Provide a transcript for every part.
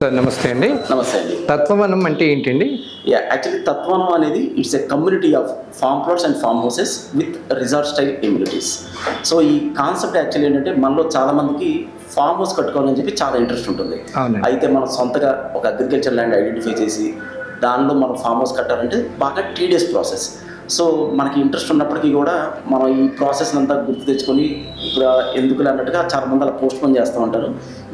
Sir నమస్తే అండి. నమస్తే అండి. తత్వవనం అంటే ఏంటండి? యాక్చువల్లీ తత్వవనం అనేది it's a community of farm plots and farm houses with resort style amenities. So ఈ కాన్సెప్ట్ యాక్చువల్లీ ఏంటంటే మనలో చాలా మందికి ఫార్మ్ హౌస్ కట్టుకోవాలని చెప్పి చాలా ఇంట్రెస్ట్ ఉంటుంది. అయితే మనం సొంతగా ఒక అగ్రికల్చర్ ల్యాండ్ ఐడెంటిఫై చేసి దానిలో మనం ఫార్మ్ హౌస్ కట్టాలంటే బాగా టీడియస్ ప్రాసెస్. సో మనకి ఇంట్రెస్ట్ ఉన్నప్పటికీ కూడా మనం ఈ ప్రాసెస్ అంతా గుర్తు తెచ్చుకొని ఇప్పుడు ఎందుకులే అన్నట్టుగా చాలా మంది అలా పోస్ట్ పోన్ చేస్తూ ఉంటారు.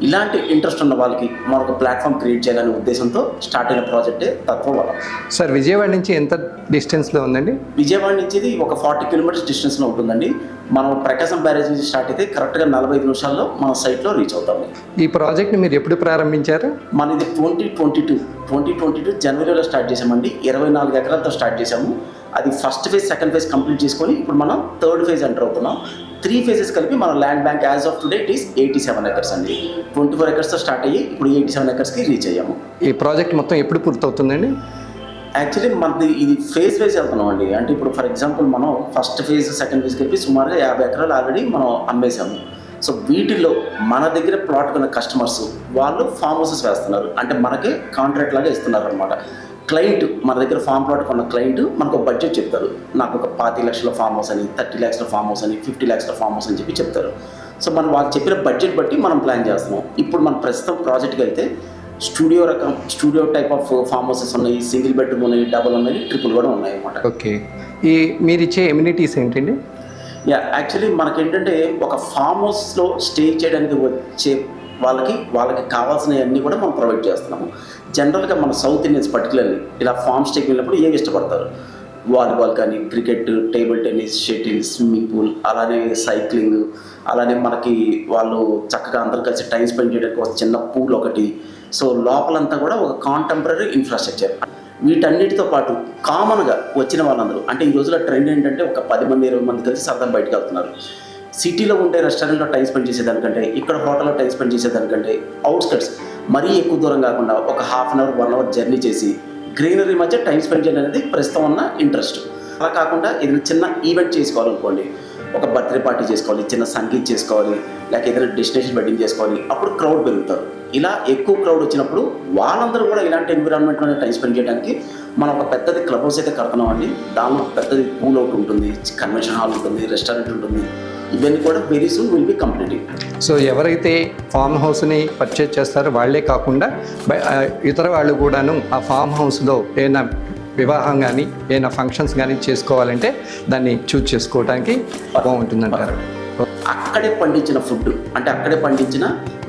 ఇలాంటి ఇంట్రెస్ట్ ఉన్న వాళ్ళకి మరొక ప్లాట్ఫామ్ క్రియేట్ చేయాలనే ఉద్దేశంతో స్టార్ట్ అయిన ప్రాజెక్టే తత్వవనం. సార్ విజయవాడ నుంచి ఎంత డిస్టెన్స్లో ఉందండి? విజయవాడ నుంచి ఇది ఒక 40 కిలోమీటర్స్ డిస్టెన్స్లో ఉంటుందండి. మనం ప్రకాశం బ్యారేజ్ నుంచి స్టార్ట్ అయితే కరెక్ట్గా 45 నిమిషాల్లో మన సైట్లో రీచ్ అవుతాము. ఈ ప్రాజెక్ట్ని మీరు ఎప్పుడు ప్రారంభించారు? మనది 2022 జనవరిలో స్టార్ట్ చేసామండి. 24 ఎకరాలతో స్టార్ట్ చేసాము. అది first phase, second phase complete చేసుకొని ఇప్పుడు మనం థర్డ్ ఫేజ్ ఎంటర్ అవుతున్నాం. 3 ఫేజెస్ కలిపి మన land bank as of today it is 87 acres అండి. 24 ఎకర్స్తో స్టార్ట్ అయ్యి ఇప్పుడు 87 ఎకర్స్కి రీచ్ అయ్యాము. ఈ ప్రాజెక్ట్ మొత్తం ఎప్పుడు పూర్తవుతుందండి? యాక్చువల్లీ మనది ఇది ఫేజ్ వైజ్ వెళ్తున్నాం అండి. అంటే ఇప్పుడు ఫర్ ఎగ్జాంపుల్ మనం ఫస్ట్ ఫేజ్, సెకండ్ ఫేజ్ కలిపి సుమారుగా 50 ఎకరాలు ఆల్రెడీ మనం అమ్మేశాము. సో వీటిల్లో మన దగ్గర ప్లాట్ కొన్న కస్టమర్స్ వాళ్ళు ఫార్మ్ హౌసెస్ వేస్తున్నారు. అంటే మనకి కాంట్రాక్ట్ లాగా ఇస్తున్నారు అనమాట. క్లయింట్ మన దగ్గర ఫామ్ ప్లాట్ కొన్న క్లయింట్ మనకు బడ్జెట్ చెప్తారు. నాకు ఒక 25 లక్షల ఫామ్ హౌస్ అని, 30 లక్షల ఫామ్ హౌస్ అని, 50 లక్షల ఫామ్ హౌస్ అని చెప్పి చెప్తారు. సో మనం వాళ్ళు చెప్పిన బడ్జెట్ బట్టి మనం ప్లాన్ చేస్తున్నాం. ఇప్పుడు మన ప్రస్తుతం ప్రాజెక్ట్కి వెళ్తే studio type of form houses ఉన్నాయి, సింగిల్ బెడ్రూమ్ ఉన్నాయి, డబుల్ ఉన్నాయి, ట్రిపుల్ కూడా ఉన్నాయి అన్నమాట. ఓకే, ఈ మీరు ఇచ్చే ఎమ్యూనిటీస్ ఏంటండి? యాక్చువల్లీ మనకేంటంటే ఒక ఫామ్ హౌస్లో స్టే చేయడానికి వచ్చే వాళ్ళకి కావాల్సినవన్నీ కూడా మనం ప్రొవైడ్ చేస్తున్నాము. జనరల్గా మన సౌత్ ఇండియన్స్ పర్టికులర్లీ ఇలా ఫామ్ స్టేకి వెళ్ళినప్పుడు ఏమి ఇష్టపడతారు? వాలీబాల్ కానీ, cricket, table tennis, shuttle, swimming pool, అలానే సైక్లింగ్, అలానే మనకి వాళ్ళు చక్కగా అందరూ కలిసి టైం స్పెండ్ చేయడానికి ఒక చిన్న పూల్ ఒకటి. సో లోపలంతా కూడా ఒక కాంటెంపరీ ఇన్ఫ్రాస్ట్రక్చర్. వీటన్నిటితో పాటు కామన్గా వచ్చిన వాళ్ళందరూ, అంటే ఈ రోజుల ట్రెండ్ ఏంటంటే ఒక 10 మంది 20 మంది కలిసి సరదా బయటకు వెళ్తున్నారు. సిటీలో ఉండే రెస్టారెంట్లో టైం స్పెండ్ చేసేదానికంటే, ఇక్కడ హోటల్లో టైం స్పెండ్ చేసేదానికంటే అవుట్స్కట్స్ మరీ ఎక్కువ దూరం కాకుండా ఒక half an hour 1 hour journey చేసి గ్రీనరీ మధ్య టైం స్పెండ్ చేయడం అనేది ప్రస్తుతం ఉన్న ఇంట్రెస్ట్. అలా కాకుండా ఏదైనా చిన్న ఈవెంట్ చేసుకోవాలనుకోండి, ఒక బర్త్డే పార్టీ చేసుకోవాలి, చిన్న సంగీత్ చేసుకోవాలి, లేక ఏదైనా డెస్టినేషన్ వెడ్డింగ్ చేసుకోవాలి, అప్పుడు క్రౌడ్ పెరుగుతారు. ఇలా ఎక్కువ క్రౌడ్ వచ్చినప్పుడు వాళ్ళందరూ కూడా ఇలాంటి ఎన్విరాన్మెంట్లోనే టైం స్పెండ్ చేయడానికి మనం ఒక పెద్దది క్లబ్ హౌస్ అయితే కడుతున్నాం అండి. దానిలో పెద్దది పూల్ అవుట్ ఉంటుంది, కన్వెన్షన్ హాల్ ఉంటుంది, రెస్టారెంట్ ఉంటుంది. ఇవన్నీ కూడా very soon will be completed. So ఎవరైతే ఫామ్ హౌస్ని పర్చేజ్ చేస్తారో వాళ్ళే కాకుండా ఇతర వాళ్ళు కూడాను ఆ ఫామ్ హౌస్లో ఏదైనా వివాహం కానీ ఏదైనా ఫంక్షన్స్ కానీ చేసుకోవాలంటే దాన్ని చూజ్ చేసుకోవడానికి బాగుంటుందంటారు. అక్కడే పండించిన ఫుడ్, అంటే అక్కడే పండించిన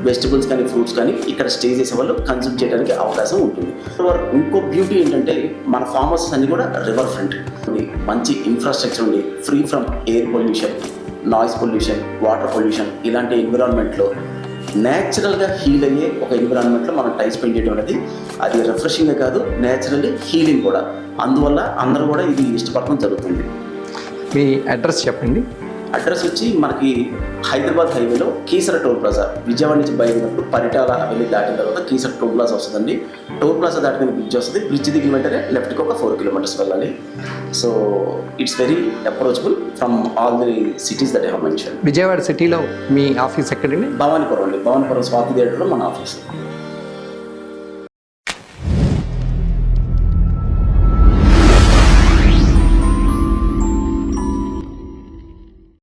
వెజిటబుల్స్ కానీ, ఫ్రూట్స్ కానీ ఇక్కడ స్టే చేసే వాళ్ళు కన్సూమ్ చేయడానికి అవకాశం ఉంటుంది. ఇంకో బ్యూటీ ఏంటంటే మన ఫామ్ హౌసెస్ అన్ని కూడా రివర్ ఫ్రంట్, మంచి ఇన్ఫ్రాస్ట్రక్చర్ ఉంది, free from air pollution, noise pollution, water pollution. ఇలాంటి ఎన్విరాన్మెంట్లో న్యాచురల్గా హీల్ అయ్యే ఒక ఎన్విరాన్మెంట్లో మనం టైం స్పెండ్ చేయడం అనేది అది రిఫ్రెషింగ్గా కాదు, న్యాచురల్లీ హీలింగ్ కూడా. అందువల్ల అందరూ కూడా ఇది ఇష్టపడడం జరుగుతుంది. మీ అడ్రస్ చెప్పండి. అడ్రస్ వచ్చి మనకి హైదరాబాద్ హైవేలో కీసర టోల్ ప్లాజా, విజయవాడ నుంచి బయలుదేరినప్పుడు పరిటాల వెళ్ళి దాటిన తర్వాత కీసర టోల్ ప్లాజా వస్తుందండి. టోల్ ప్లాజా దాటిన బ్రిడ్జ్ వస్తుంది. బ్రిడ్జ్ దిగిన వెంటనే లెఫ్ట్కి ఒక 4 కిలోమీటర్స్ వెళ్ళాలి. So it's very approachable from all the cities that I have mention. Vijayawada సిటీలో మీ ఆఫీస్ ఎక్కడండి? భవానీపురం అండి. భవానీపురం స్వాతి థియేటర్లో మన ఆఫీస్.